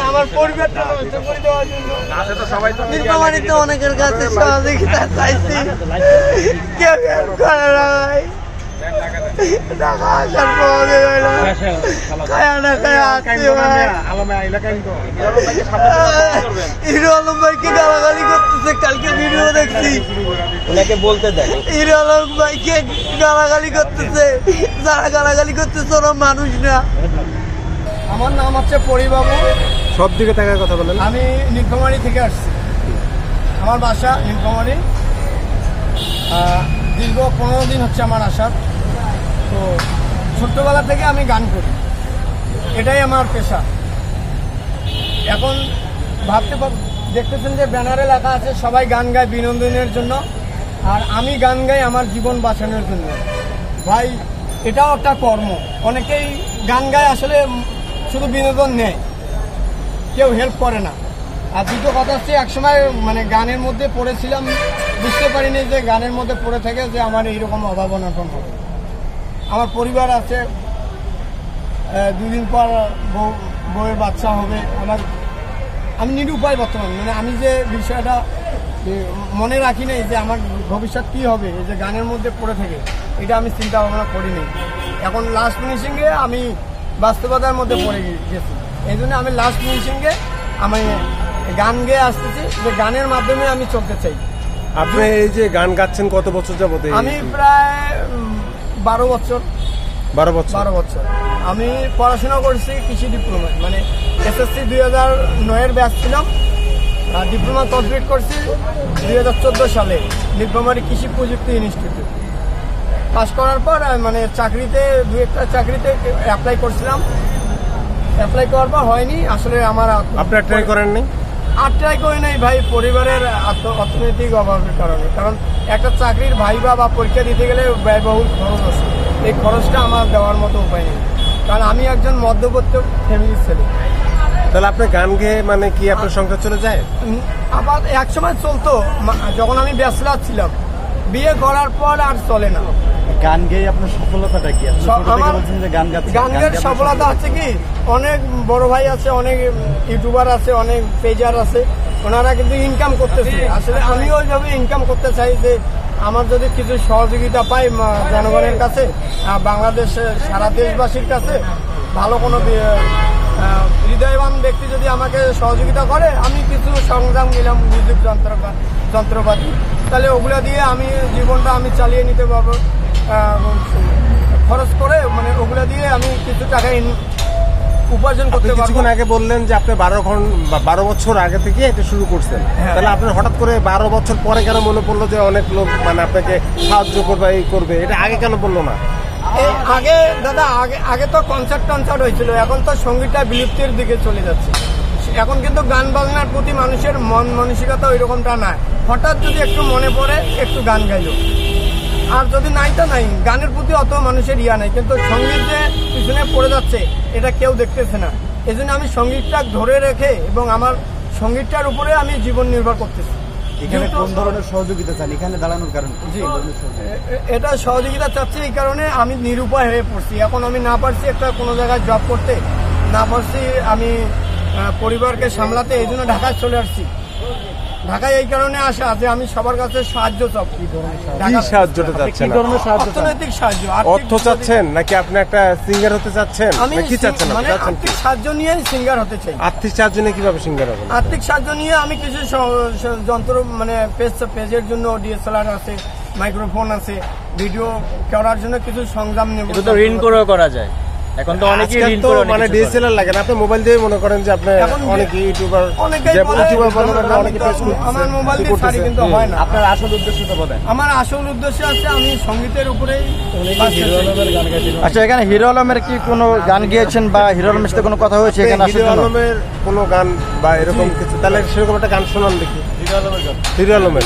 আমার পরিবারটা নষ্ট করে দেওয়ার জন্য নীলফামারীতে অনেকের কাছে সহযোগিতা চাইছি, কেউ হেল্প করে না ভাই। টাকা আসার পরে খায়া না খায়া আসছে ভাই। হিরো আলম ভাইকে গালাগালি করতেছে, কালকে ভিডিও দেখছি। ওনাকে বলতে দেয় হিরো আলম ভাইকে গালাগালি করতেছে, যারা গালাগালি করতেছে ওরা মানুষ না। আমার নাম হচ্ছে পরিবাবু। সব দিকে টাকার কথা বলেন। আমি নীলফামারী থেকে আসছি, আমার বাসা নীলফামারী। দীর্ঘ 15 দিন হচ্ছে আমার আসার। তো ছোট্টবেলা থেকে আমি গান করি, এটাই আমার পেশা। এখন দেখতেছেন যে ব্যানারে লেখা আছে সবাই গান গায় বিনোদনের জন্য, আর আমি গান গাই আমার জীবন বাঁচানোর জন্য। ভাই এটাও একটা কর্ম। অনেকেই গান গায় আসলে শুধু বিনোদন নেয়, কেউ হেল্প করে না। আর দ্বিতীয় কথা হচ্ছে একসময় মানে গানের মধ্যে পড়েছিলাম, বুঝতে পারিনি যে গানের মধ্যে পড়ে থেকে যে আমার এইরকম অভাব অনটন হবে। আমার পরিবার আছে, 2 দিন পর বউয়ের বাচ্চা হবে। আমি নিরুপায় বর্তমান, মানে আমি যে বিষয়টা মনে রাখি নাই যে আমার ভবিষ্যৎ কী হবে, এই যে গানের মধ্যে পড়ে থেকে, এটা আমি চিন্তা ভাবনা করিনি। এখন লাস্ট ফিনিশিংয়ে আমি বাস্তবতার মধ্যে পড়ে গেছি, এই জন্য আমি লাস্ট ফিনিশিংয়ে আমি গান গেয়ে আসতেছি, যে গানের মাধ্যমে আমি চলতে চাই। আপনি এই যে গান গাচ্ছেন কত বছর যাবত? আমি প্রায় 12 বছর। 12 বছর। আমি পড়াশোনা করছি কৃষি ডিপ্লোমা, মানে SSC 2009-এর ব্যাচ ছিলাম। ডিপ্লোমা কমপ্লিট করছি 2014 সালে নীলফামারী কৃষি প্রযুক্তি ইনস্টিটিউট। পাস করার পর মানে চাকরিতে 2-একটা চাকরিতে অ্যাপ্লাই করছিলাম। অ্যাপ্লাই করার পর হয়নি আসলে। আমার আপনার ট্রাই করেননি? আর ট্রাই করি নাই ভাই, পরিবারের অর্থনৈতিক অভাবের কারণে। কারণ একটা চাকরির ভাইবা বা পরীক্ষা দিতে গেলে ব্যয়বহুল খরচ আছে, এই খরচটা আমার দেওয়ার মতো উপায় নেই, কারণ আমি একজন মধ্যবিত্ত ফ্যামিলির ছেলে। তাহলে আপনি গান গেয়ে মানে কি আপনার সংসার চলে যায়? আবার এক সময় চলতো, যখন আমি ব্যাচেলর ছিলাম। বিয়ে করার পর আর চলে না। গান গেয়ে আপনার সফলতাটা কি? গান গেয়ে সফলতা হচ্ছে কি, অনেক বড় ভাই আছে, অনেক ইউটিউবার আছে, অনেক পেজার আছে, ওনারা কিন্তু ইনকাম করতেছে। আসলে আমিও ওইভাবে ইনকাম করতে চাই, যে আমার যদি কিছু সহযোগিতা পাই জনগণের কাছে, বাংলাদেশের সারা দেশবাসীর কাছে, ভালো কোনো হৃদয়বান ব্যক্তি যদি আমাকে সহযোগিতা করে, আমি কিছু সরঞ্জাম নিলাম, মিউজিক যন্ত্রপাতি, তাহলে ওগুলো দিয়ে আমি জীবনটা আমি চালিয়ে নিতে পারবো। খরচ করে মানে ওগুলো দিয়ে আমি কিছু টাকা উপার্জন করতে পারবো। কিছুক্ষণ আগে বললেন যে আপনি 12 বছর আগে থেকে এটা শুরু করছেন, তাহলে আপনার হঠাৎ করে 12 বছর পরে কেন মনে পড়লো যে অনেক লোক মানে আপনাকে সাহায্য করবে, এই করবে? এটা আগে কেন বললো না? আগে দাদা, আগে তো কনসার্ট হয়েছিল, এখন তো সঙ্গীতটা বিলুপ্তির দিকে চলে যাচ্ছে। এখন কিন্তু গান বাজনার প্রতি মানুষের মন মানসিকতা ওই রকমটা নাই। হঠাৎ যদি একটু মনে পড়ে একটু গান গাইলো, আর যদি নাই তো নাই, গানের প্রতি অত মানুষের ইয়া নাই। কিন্তু সঙ্গীত যে পিছনে পড়ে যাচ্ছে এটা কেউ দেখতেছে না। এই জন্য আমি সঙ্গীতটা ধরে রেখে এবং আমার সঙ্গীতটার উপরে আমি জীবন নির্ভর করতেছি। এখানে কোন ধরনের সহযোগিতা চান এখানে দাঁড়ানোর কারণ? এটা সহযোগিতা চাচ্ছি এই কারণে, আমি নিরুপায় হয়ে পড়ছি। এখন আমি না পারছি একটা কোনো জায়গায় জব করতে, না পারছি আমি পরিবারকে সামলাতে, এই জন্য ঢাকায় চলে আসছি। ঢাকায় এই কারণে আসা যে আমি সবার কাছে সাহায্য চাচ্ছি। অর্থনৈতিক সাহায্য, অর্থ চাচ্ছেন নাকি আপনি একটা সিঙ্গার হতে চাচ্ছেন? আমি কি চাচ্ছেন? মানে আর্থিক সাহায্য নিয়ে সিঙ্গার হতে চাই। আর্থিক সাহায্য নিয়ে কিভাবে সিঙ্গার হবেন? আর্থিক সাহায্য নিয়ে আমি কিছু যন্ত্র, মানে পেজের জন্য DSLR আছে, মাইক্রোফোন আছে, ভিডিও করার জন্য কিছু সরঞ্জাম নেব। এটা তো ঋণ করেও করা যায়। এখন তো অনেকেই ঋণ করে, মানে DSLR লাগে না, আপনি মোবাইল দিয়ে মনে করেন যে আপনি অনেক ইউটিউবার, আমার মোবাইল দিয়ে শাড়ি কিন্তু হয় না। আপনার আসল উদ্দেশ্যটা বলেন। আমার আসল উদ্দেশ্য আছে আমি সঙ্গীতের উপরেই। আচ্ছা, এখানে হিরো আলমের কি কোনো গান গিয়েছেন বা হিরো আলমের সাথে কোনো কথা হয়েছে এখানে? হিরো আলমের কোনো গান বা এরকম কিছু, তাহলে সেরকম একটা গান শোনান দেখি। হিরো আলমের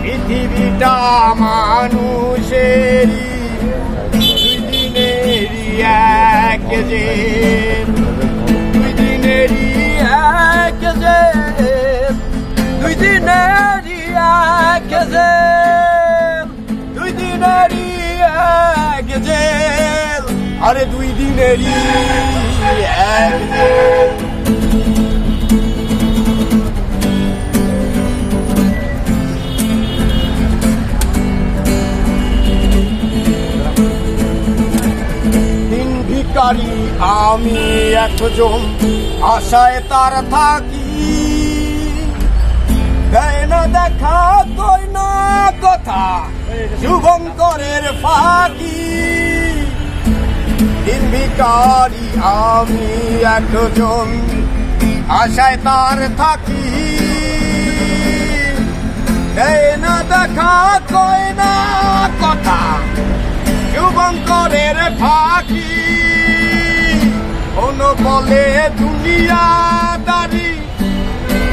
পৃথিবীটা মানুষেরই এক যে, দুই দিনেরই এক যে, দুই দিনেরই এক যে, দুই দিনেরই এক যে, আরে দুই দিনেরই এক যে। জন আশায় তার থাকি, দেয় না দেখা কই না কথা শুভঙ্করের ফাঁকি। দিন ভিখারি আমি একজন আশায় তার থাকি, দেয় না দেখা কই না কথা শুভঙ্করের ফাঁকি। কোন বলে দুনিয়াদারি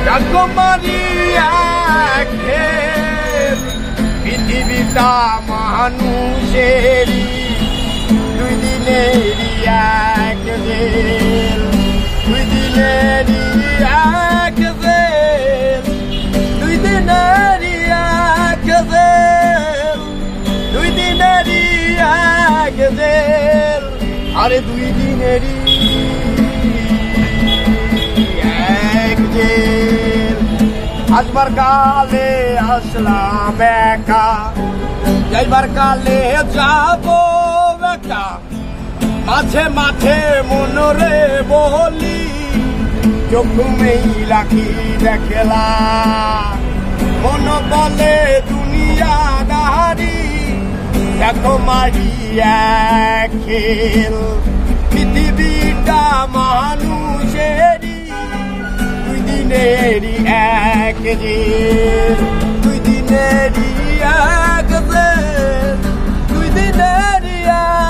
রাজকুমারী একঘের, পৃথিবীটা মানুষেরই দুই দিনেরই এক জেল, দুই দিনেরই এক জেল, দুই দিনেরই এক জেল, দুই দিনেরই এক জেল, আরে দুই দিনেরই এক জেল। আসবার কালে আসলাম একা, যাইবার কালে যাব একা, মাঝে মাঝে মনরে বলি চোখমেই রাখি দেখলা। মন বলে দুনিয়াদারি দেখো মারি এক খেল, পৃথিবীটা মানুষেরই দুই দিনেরই এক জেল, দুই দিনেরই এক জেল, দুই দিনেরই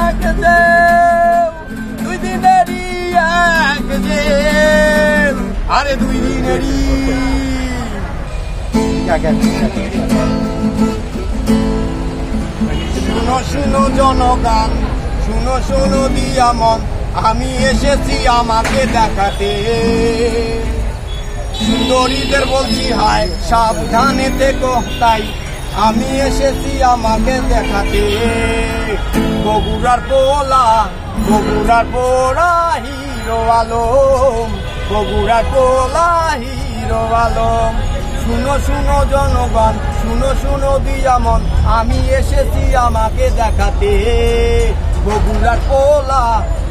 এক জেল, দুই দিনেরই এক জেল, আরে দুই দিনেরই। শুনো শুনো জনগান, শুনো শুনো দিয়া মন, আমি এসেছি আমাকে দেখাতে। সুন্দরীদের বলছি হায় সাবধানে থেকো, তাই আমি এসেছি আমাকে দেখাতে। বগুড়ার পোলা, বগুড়ার পোড়া হিরো আলম, বগুড়ার পোলা হিরো আলম। শুনো শুনো জনগণ, শুনো শুনো দিয়া মন, আমি এসেছি আমাকে দেখাতে। বগুড়ার পোলা,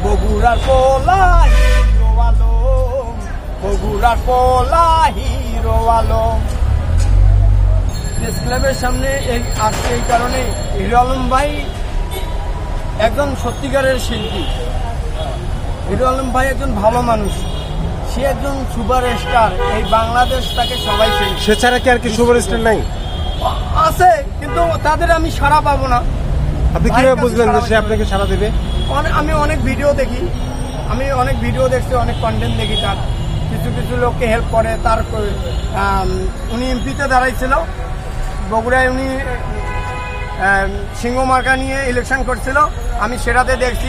বগুড়ার পোলা হিরো আলম, বগুড়ার পোলা হিরো আলম। প্রেস ক্লাবের সামনে আসছে এই কারণে, হিরো আলম ভাই একজন সত্যিকারের শিল্পী। হিরো আলম ভাই একজন ভালো মানুষ, সে একজন সুপার স্টার, এই বাংলাদেশ তাকে সবাই চেনে। সে ছাড়া কি আর কি সুপার স্টার নাই? আছে, কিন্তু তাদের আমি সাড়া পাবো না। আপনি কিভাবে বুঝলেন যে সে আপনাকে সাড়া দেবে? আমি অনেক ভিডিও দেখি, আমি অনেক ভিডিও দেখছি, অনেক কন্টেন্ট দেখি তার। কিছু কিছু লোককে হেল্প করে। তার উনি এমপিতে দাঁড়াইছিল বগুড়ায়, উনি সিংহ মার্কা নিয়ে ইলেকশন করছিল, আমি সেটাতে দেখছি।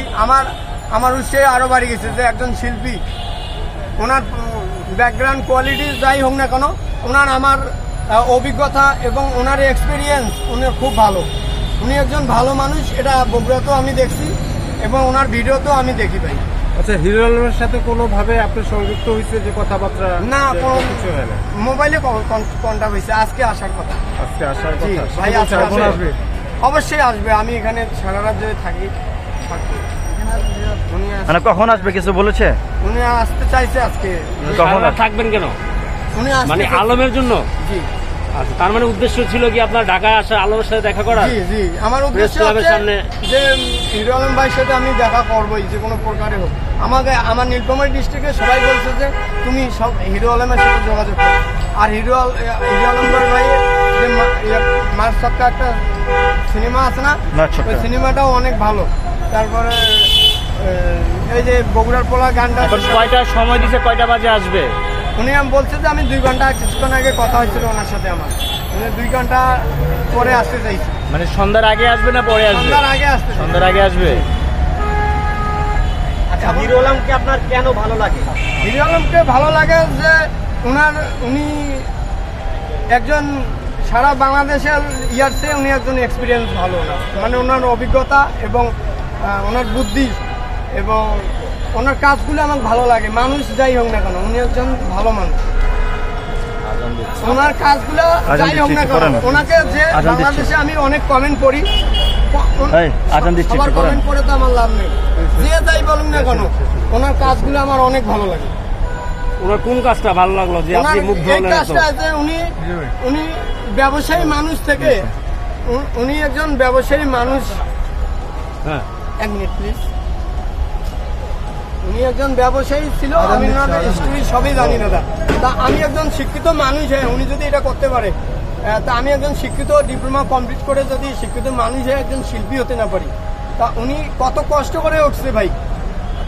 আমার উৎসাহে আরো বাড়ি গেছে যে একজন শিল্পী, ওনার ব্যাকগ্রাউন্ড কোয়ালিটি যাই হোক না কেন, ওনার আমার অভিজ্ঞতা এবং ওনার এক্সপিরিয়েন্স, উনি খুব ভালো। উনি একজন ভালো মানুষ, এটা বগুড়াতেও আমি দেখছি এবং ওনার ভিডিওতেও আমি দেখি ভাই। আচ্ছা, হিরো আলমের সাথে কোনোভাবে আপনি সংযুক্ত হয়েছে যে কথাবার্তা? না, কোনো কিছু হয় না। মোবাইলে কন্টাক্ট হয়েছে, আজকে আসার কথা। আজকে আসার জি কথা ভাই, আজকে কখন আসবে? অবশ্যই আসবে। আমি এখানে সারা রাত যদি থাকি। মানে কখন আসবে কিছু বলেছে? উনি আসতে চাইছে আজকে। কখন থাকবেন কেন? উনি মানে আলমের জন্য? জি। আচ্ছা, তার মানে উদ্দেশ্য ছিল কি আপনার ঢাকায় আসা, আলমের সাথে দেখা করা? জি জি, আমার উদ্দেশ্য ক্লাবের হচ্ছে সামনে যে হিরো আলম ভাইয়ের সাথে আমি দেখা করবোই, যে কোনো প্রকারে হোক। আমার নীলফামারী ডিস্ট্রিক্টে সবাই বলছে যে তুমি সব হিরো আলমের সাথে যোগাযোগ করো। আর হিরো আলম ভাইয়ের যে মার সক্কা একটা সিনেমা আছে না, ওই সিনেমাটাও অনেক ভালো। তারপরে এই যে বগুড়ার পোলা গানটা, কয়টা সময় দিছে, কয়টা বাজে আসবে? উনি বলছে যে আমি 2 ঘন্টা, কিছুক্ষণ আগে কথা হয়েছিল ওনার সাথে আমার, উনি 2 ঘন্টা পরে আসতে চাইছি। মানে সন্ধ্যার আগে আসবে না পরে আসবে? সন্ধ্যার আগে আসতে। সন্ধ্যার আগে আসবে। আচ্ছা, হিরো আলমকে আপনার কেন ভালো লাগে? হিরো আলমকে ভালো লাগে যে উনি একজন সারা বাংলাদেশের ইয়ার্সে উনি একজন এক্সপিরিয়েন্স ভালো না, মানে ওনার অভিজ্ঞতা এবং ওনার বুদ্ধি এবং ওনার কাজগুলো আমার ভালো লাগে। মানুষ যাই হোক না কেন, উনি একজন ভালো মানুষ। ওনার কাজগুলো যাই হোক না কেন, ওনাকে যে বাংলাদেশে আমি অনেক কমেন্ট পড়ি, সবার কমেন্ট পড়ে তো আমার লাভ নেই। যে যাই বলুন না কেন, ওনার কাজগুলো আমার অনেক ভালো লাগে। ওনার কোন কাজটা ভালো লাগলো যে আপনি ওনার মুগ্ধ এই হলেন এত? কাজটা আছে, উনি ব্যবসায়ী মানুষ থেকে, উনি একজন ব্যবসায়ী মানুষ। হ্যাঁ, এক মিনিট প্লিজ। উনি একজন ব্যবসায়ী ছিল, আমি ওনার স্টোরি সবই জানি না। তা আমি একজন শিক্ষিত মানুষ হয়ে উনি যদি এটা করতে পারে, তা আমি একজন শিক্ষিত ডিপ্লোমা কমপ্লিট করে যদি শিক্ষিত মানুষ হয়ে একজন শিল্পী হতে না পারি, তা উনি কত কষ্ট করে উঠছে ভাই।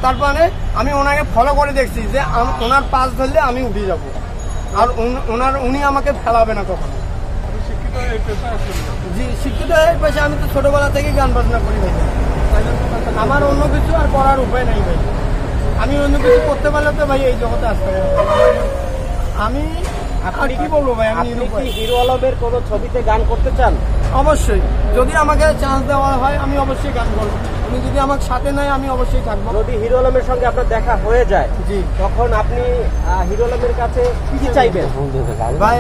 তারপরে আমি ওনাকে ফলো করে দেখছি যে ওনার পাশ ধরলে আমি উঠে যাব, আর উনি আমাকে ফেলাবে না কখনো। জি, শিক্ষিত এই পেশা। আমি তো ছোটবেলা থেকেই গান বাজনা করি ভাই। আমার অন্য কিছু আর করার উপায় নাই ভাই। আমি অন্য কিছু করতে পারলে তো ভাই এই জগতে আসতে পারি। আমি আর কি বলবো ভাই, আমি হিরো আলমের কোনো ছবিতে গান করতে চান? অবশ্যই, যদি আমাকে চান্স দেওয়া হয় আমি অবশ্যই গান করবো। উনি যদি আমার সাথে নেয় আমি অবশ্যই থাকবো। যদি হিরো আলমের সঙ্গে আপনার দেখা হয়ে যায়, জি, তখন আপনি হিরো আলমের কাছে কি চাইবেন? ভাই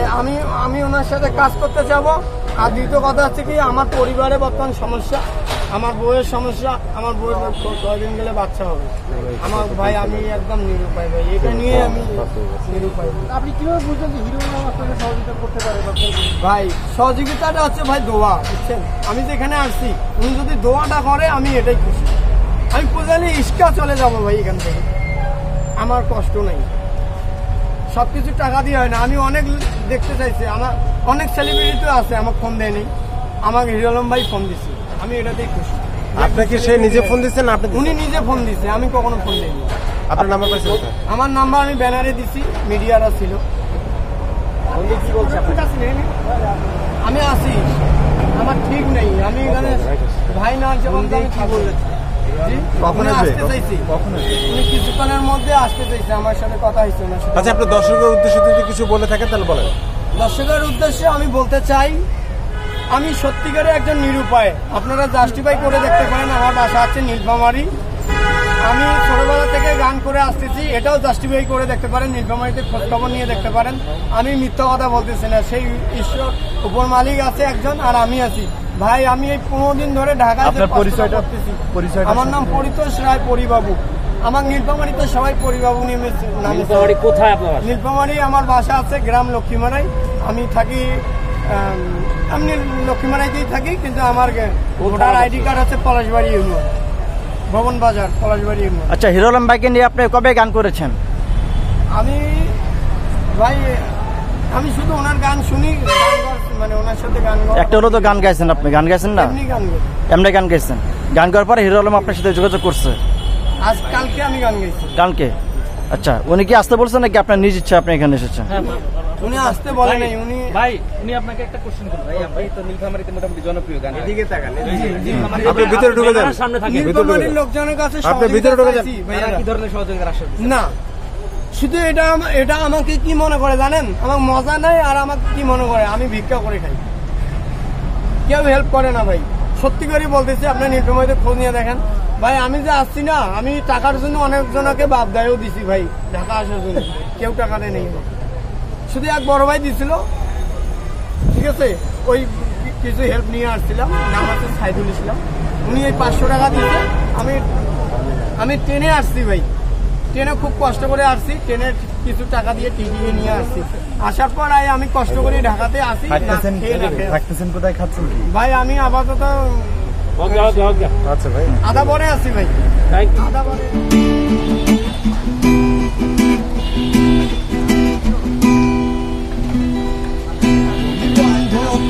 আমি ওনার সাথে কাজ করতে যাবো। আর দ্বিতীয় কথা হচ্ছে কি, আমার পরিবারে বর্তমান সমস্যা, আমার বউয়ের সমস্যা। আমার বউয়ের কয়েকদিন গেলে বাচ্চা হবে। আমার ভাই আমি একদম নিরুপায় ভাই, এটা নিয়ে আমি নিরুপায়। আপনি কিভাবে বুঝলেন যে হিরো আলম আপনাকে সহযোগিতা করতে পারে? ভাই সহযোগিতাটা হচ্ছে ভাই দোয়া, বুঝছেন? আমি যেখানে আসছি উনি যদি দোয়াটা করে আমি এটাই খুশি। আমি পূজালি ইস্কা চলে যাবো ভাই এখান থেকে, আমার কষ্ট নেই। সবকিছু টাকা দিয়ে হয় না। আমি অনেক দেখতে চাইছি, আমার অনেক সেলিব্রিটি আছে, আমার ফোন দেয়নি। আমাকে হিরো আলম ভাই ফোন দিছে, আমি এটাতেই খুশি। আপনাকে সে নিজে ফোন দিচ্ছেন? আপনি উনি নিজে ফোন দিছে, আমি কখনো ফোন দিইনি। আপনার নাম্বার পাইছেন কোথায়? আমার নাম্বার আমি ব্যানারে দিছি, মিডিয়ারা ছিল। কি বলছে আমি আসি, আমার ঠিক নেই। আমি এখানে ভাই না আছে বলতে আমি কি বলেছি। কখন আসতে চাইছি, উনি কিছুক্ষণের মধ্যে আসতে চাইছে, আমার সাথে কথা হয়েছে ওনার সাথে। আচ্ছা, আপনার দর্শকের উদ্দেশ্যে যদি কিছু বলে থাকেন তাহলে বলেন। দর্শকের উদ্দেশ্যে আমি বলতে চাই, আমি সত্যিকারে একজন নিরুপায়। আপনারা জাস্টিফাই করে দেখতে পারেন, আমার বাসা আছে নীলফামারী। আমি ছোটবেলা থেকে গান করে আসতেছি, এটাও জাস্টিফাই করে দেখতে পারেন। নীলফামারীতে খোঁজখবর নিয়ে দেখতে পারেন। আমি মিথ্যা কথা বলতেছি না। সেই ঈশ্বর উপর মালিক আছে একজন, আর আমি আছি ভাই। আমি এই 15 দিন ধরে ঢাকায় করতেছি। আমার নাম পরিতোষ রায়, পরিবাবু। আমার নীলফামারীতে সবাই পরিবাবু নেমেছে। নীলফামারী কোথায় আপনার বাসা? নীলফামারী আমার বাসা আছে গ্রাম লক্ষ্মীমারাই। আমি থাকি, আমি লক্ষ্মীমারাইতেই থাকি, কিন্তু আমার ভোটার আইডি কার্ড আছে পলাশবাড়ি ইউনিয়ন, ভবন বাজার, পলাশবাড়ি ইউনিয়ন। আচ্ছা, হিরো আলম ভাইকে নিয়ে আপনি কবে গান করেছেন? আমি ভাই আমি শুধু ওনার গান শুনি, মানে ওনার সাথে গান একটা হলো তো গান গাইছেন, আপনি গান গাইছেন না? এমনি গান গাই। এমনি গান গাইছেন। গান করার পরে হিরো আলম আপনার সাথে যোগাযোগ করছে? আজ কালকে আমি গান গাইছি। গানকে আচ্ছা, উনি কি আসতে বলছেন নাকি আপনার নিজ ইচ্ছা আপনি এখানে এসেছেন? উনি আসতে বলে নাই। উনি আপনাকে একটা কোশ্চেন করবেন। ভাই তো নীলফামারীতে মোটামুটি জনপ্রিয় গান। এদিকে তাকান, আপনি ভিতরে ঢুকে যান। সামনে থাকে। নীলফামারীর লোকজনের কাছে আপনি ভিতরে ঢুকে যান। কি ধরনের সহযোগিতার আশা করছেন? না, শুধু এটা আমাকে কি মনে করে জানেন? আমার মজা নাই, আর আমাকে কি মনে করে আমি ভিক্ষা করে খাই। কেউ হেল্প করে না ভাই, সত্যি করে বলতেছি। আপনি নীলফামারীতে খোঁজ নিয়ে দেখেন ভাই। আমি যে আসছি না, আমি টাকার জন্য অনেকজনকে বাপ দায়ও দিছি ভাই, ঢাকা আসার জন্য। কেউ টাকা দেয় নেই, শুধু এক বড় ভাই দিছিল। ঠিক আছে, ওই কিছু হেল্প নিয়ে আসছিলাম। নাম আছে সাইদুল ইসলাম। উনি এই 500 টাকা দিয়েছে। আমি ট্রেনে আসছি ভাই, ট্রেনে খুব কষ্ট করে আসছি। ট্রেনের কিছু টাকা দিয়ে টিকিয়ে নিয়ে আসছি। আসার পর আমি কষ্ট করে ঢাকাতে আসি। থাকতেছেন কোথায়, খাচ্ছেন কি? ভাই আমি আপাতত আচ্ছা ভাই, আধা পরে আছি ভাই, আধা পরে।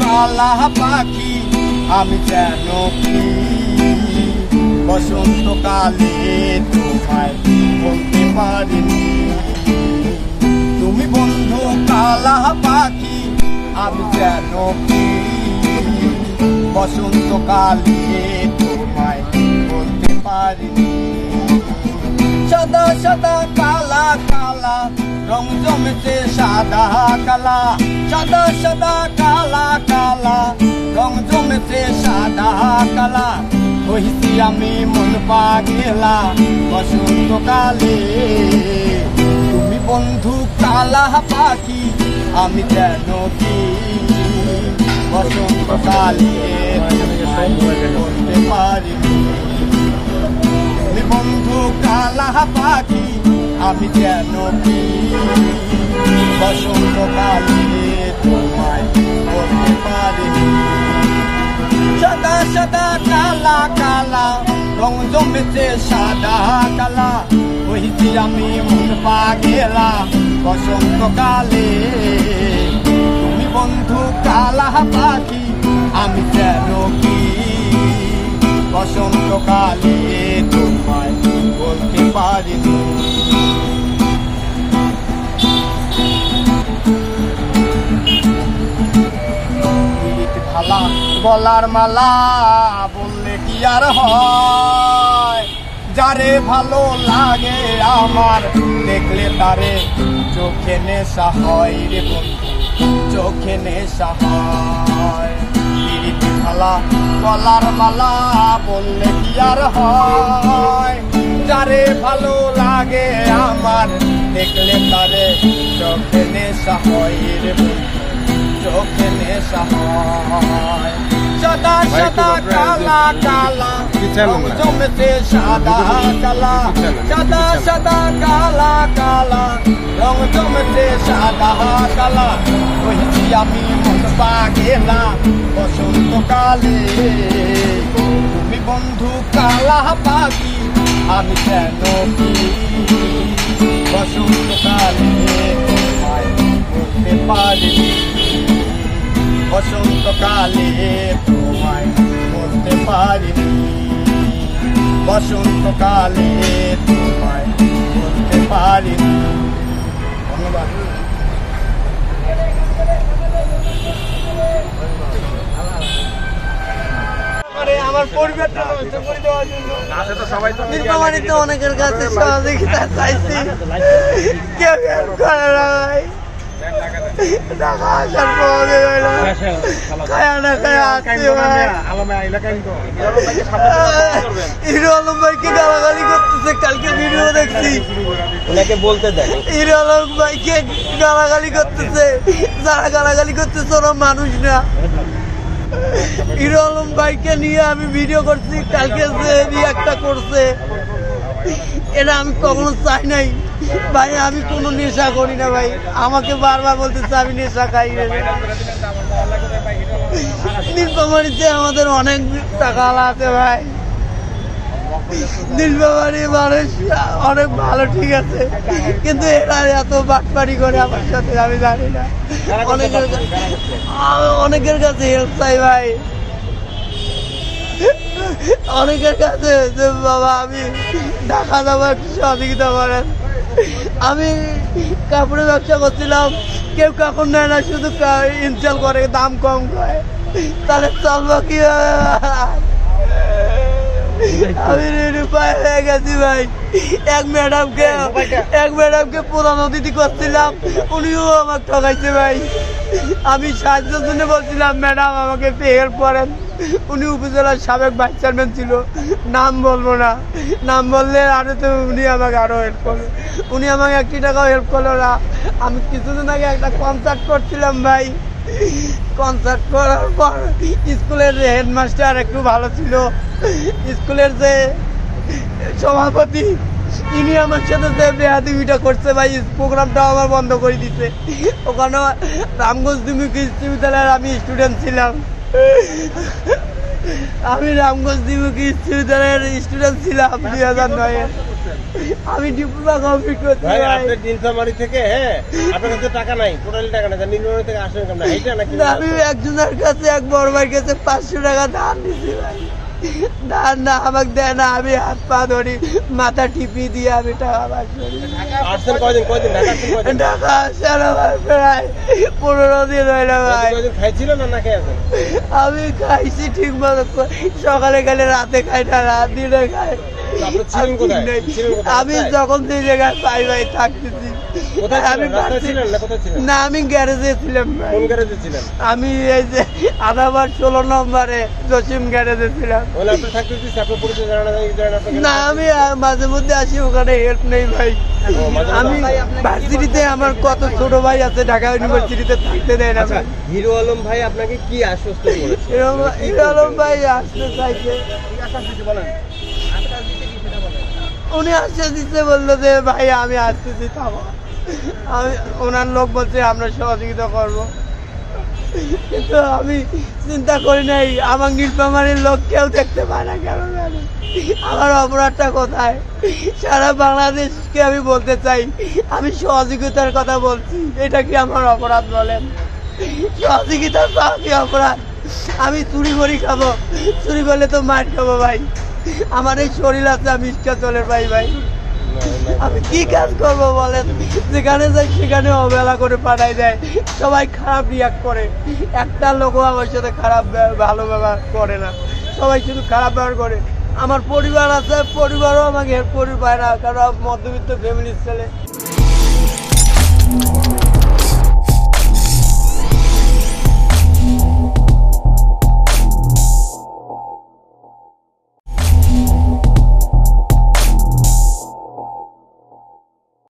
কালা পাখি আমি যেন কি বসন্তকালে তোমায় বলতে পারিনি। তুমি বন্ধু কালা পাখি আমি যেন কি বসন্তকালে তোমায় বলতে পারিনি। সাদা সাদা কালা কালা রং জমেছে সাদা কালা। সাদা সাদা কালা কালা রং জমেছে সাদা কালা। হইছি আমি মন পাগেলা বসন্তকালে। তুমি বন্ধু কালা পাখি আমি যেন কি বসন্তকালে বলতে পারিনি। তুমি বন্ধু কালা পাখি আমি যেন কি বসন্তকালে তোমায় বলতে পারিনি। সাদা সাদা কালা কালা রং জমেছে সাদা কালা হইছি আমি মন পাগেলা বসন্তকালে। তুমি বন্ধু কালা পাখি আমি যেন কি বসন্তকালে তোমায় বলতে পারিনি। ভালা গলার মালা বললে কি আর হয়, যারে ভালো লাগে আমার দেখলে তারে চোখে নেশা হয় রে বন্ধু, চোখে নেশা হয়। পিরিতি ভালা গলার মালা বললে কি আর হয়, যারে ভালো লাগে আমার দেখলে তারে চোখে নেশা হয় রে বন্ধু, চোখে নেশা হয়। সাদা সাদা কালা কালা রং জমেছে সাদা কালা, সাদা সাদা কালা কালা রং জমেছে সাদা কালা হইছি আমি মন পাগেলা বসন্তকালে। তুমি বন্ধু কালা পাখি আমি যেন কি বসন্তকালে তোমায় বলতে পারিনি। বসন্তকালে তোমায় বলতে পারিনি, বসন্তকালে তোমায় বলতে পারিনি। ধন্যবাদ। আমার পরিবারটা নষ্ট করে দেওয়ার জন্য নীলফামারীতে অনেকের কাছে সহযোগিতা চাইছি, কেউ হেল্প করে না ভাই। টাকা আসার পরে খায়া না খায়া আসছে ভাই। হিরো আলম ভাইকে গালাগালি করতেছে, কালকে ভিডিও দেখছি ওনাকে বলতে দেয় হিরো আলম ভাইকে গালাগালি করতেছে, যারা গালাগালি করতেছে ওরা মানুষ না। হিরো আলম ভাইকে নিয়ে আমি ভিডিও করছি, কালকে যে রিয়াক্টটা করছে এটা আমি কখনো চাই নাই ভাই। আমি কোনো নেশা করি না ভাই, আমাকে বারবার বলতেছে আমি নেশা খাই। নীলফামারীতে আমাদের অনেক টাকা আছে ভাই, নীলফামারী মানুষ অনেক ভালো ঠিক আছে, কিন্তু এরা এত বাটপাড়ি করে আমার সাথে আমি জানি না। অনেকের কাছে হেল্প চাই ভাই, অনেকের কাছে যে বাবা আমি ঢাকা যাবো একটু সহযোগিতা করেন। আমি কাপড়ের ব্যবসা করছিলাম, কেউ কাপড় নেয় না, শুধু ইনস্টল করে, দাম কম করে, তাহলে চলবো কিভাবে? আমি নিরুপায় হয়ে গেছি ভাই। এক ম্যাডামকে পুরানো অতিথি করছিলাম, উনিও আমাকে ঠকাইছে ভাই। আমি সাহায্যের জন্য বলছিলাম ম্যাডাম আমাকে একটু হেল্প করেন, উনি উপজেলার সাবেক ভাইস চেয়ারম্যান ছিল, নাম বলবো না, নাম বললে আরো তো উনি আমাকে আরো হেল্প করবে। উনি আমাকে 1 টাকাও হেল্প করলো না। আমি কিছুদিন আগে একটা কনসার্ট করছিলাম ভাই, কনসার্ট করার পর স্কুলের যে হেডমাস্টার একটু ভালো ছিল, স্কুলের যে সভাপতি ইনি আমার সাথে যে বেয়াদবিটা করছে ভাই, প্রোগ্রামটাও আমার বন্ধ করে দিচ্ছে। ওখানে রামগঞ্জ দ্বিমুখী বিশ্ববিদ্যালয়ের আমি স্টুডেন্ট ছিলাম, আমি রামগঞ্জ দ্বিমুখী বিশ্ববিদ্যালয়ের স্টুডেন্ট ছিলাম 2009-এ। আমি ডিপ্লোমা কমপ্লিট করছি ভাই। আপনি নীলফামারী থেকে, হ্যাঁ আপনার কাছে টাকা নাই, টোটালি টাকা নাই, নীলফামারী থেকে আসেন কেমন? এইটা নাকি আমি একজনের কাছে, এক বড় ভাইয়ের কাছে 500 টাকা ধার নিছি ভাই। ধার না আমাকে দেয় না, আমি হাত পা ধরি, মাথা টিপি দিয়ে আমি টাকা পাস করি। আসছেন কয়দিন ঢাকা আসার আমার প্রায় 15 দিন হইল ভাই। খাইছিলেন না খেয়ে আছেন? আমি খাইছি ঠিক মতো, সকালে গেলে রাতে খাই না, রাত দিনে খাই। আমি যখন যে জায়গায় পাই ভাই থাকতেছি। না আমি গ্যারেজে ছিলাম। আমি এই যে আদাবার 16 নম্বরে জসিম গ্যারেজে ছিলাম। না আমি মাঝে মধ্যে আসি, ওখানে হেল্প নেই ভাই। আমি ভার্সিটিতে আমার কত ছোট ভাই আছে, ঢাকা ইউনিভার্সিটিতে থাকতে দেয় না। হিরো আলম ভাই আপনাকে কি আশ্বস্ত করেছে? হিরো আলম ভাই আসতে চাইছে, উনি আশ্বাস দিতে বললো যে ভাই আমি আসতেছি, থামো। আমি ওনার লোক বলছে আমরা সহযোগিতা করব, কিন্তু আমি চিন্তা করি নাই আমার নীলফামারীর লোক কেউ দেখতে পায় না কেন জানি। আমার অপরাধটা কোথায়? সারা বাংলাদেশকে আমি বলতে চাই আমি সহযোগিতার কথা বলছি, এটা কি আমার অপরাধ বলেন? সহযোগিতার পাওয়া কি অপরাধ? আমি চুরি করি খাবো, চুরি করলে তো মার খাবো ভাই। আমার এই শরীর আছে, আমি ইচ্ছা চলে ভাই ভাই, আমি কি কাজ করবো বলেন? যেখানে যাই সেখানে অবহেলা করে পাঠাই দেয়, সবাই খারাপ রিয়াক্ট করে, একটা লোকও আমার সাথে খারাপ ভালো ব্যবহার করে না, সবাই শুধু খারাপ ব্যবহার করে। আমার পরিবার আছে, পরিবারও আমাকে হেল্প করে পায় না, কারণ মধ্যবিত্ত ফ্যামিলির ছেলে।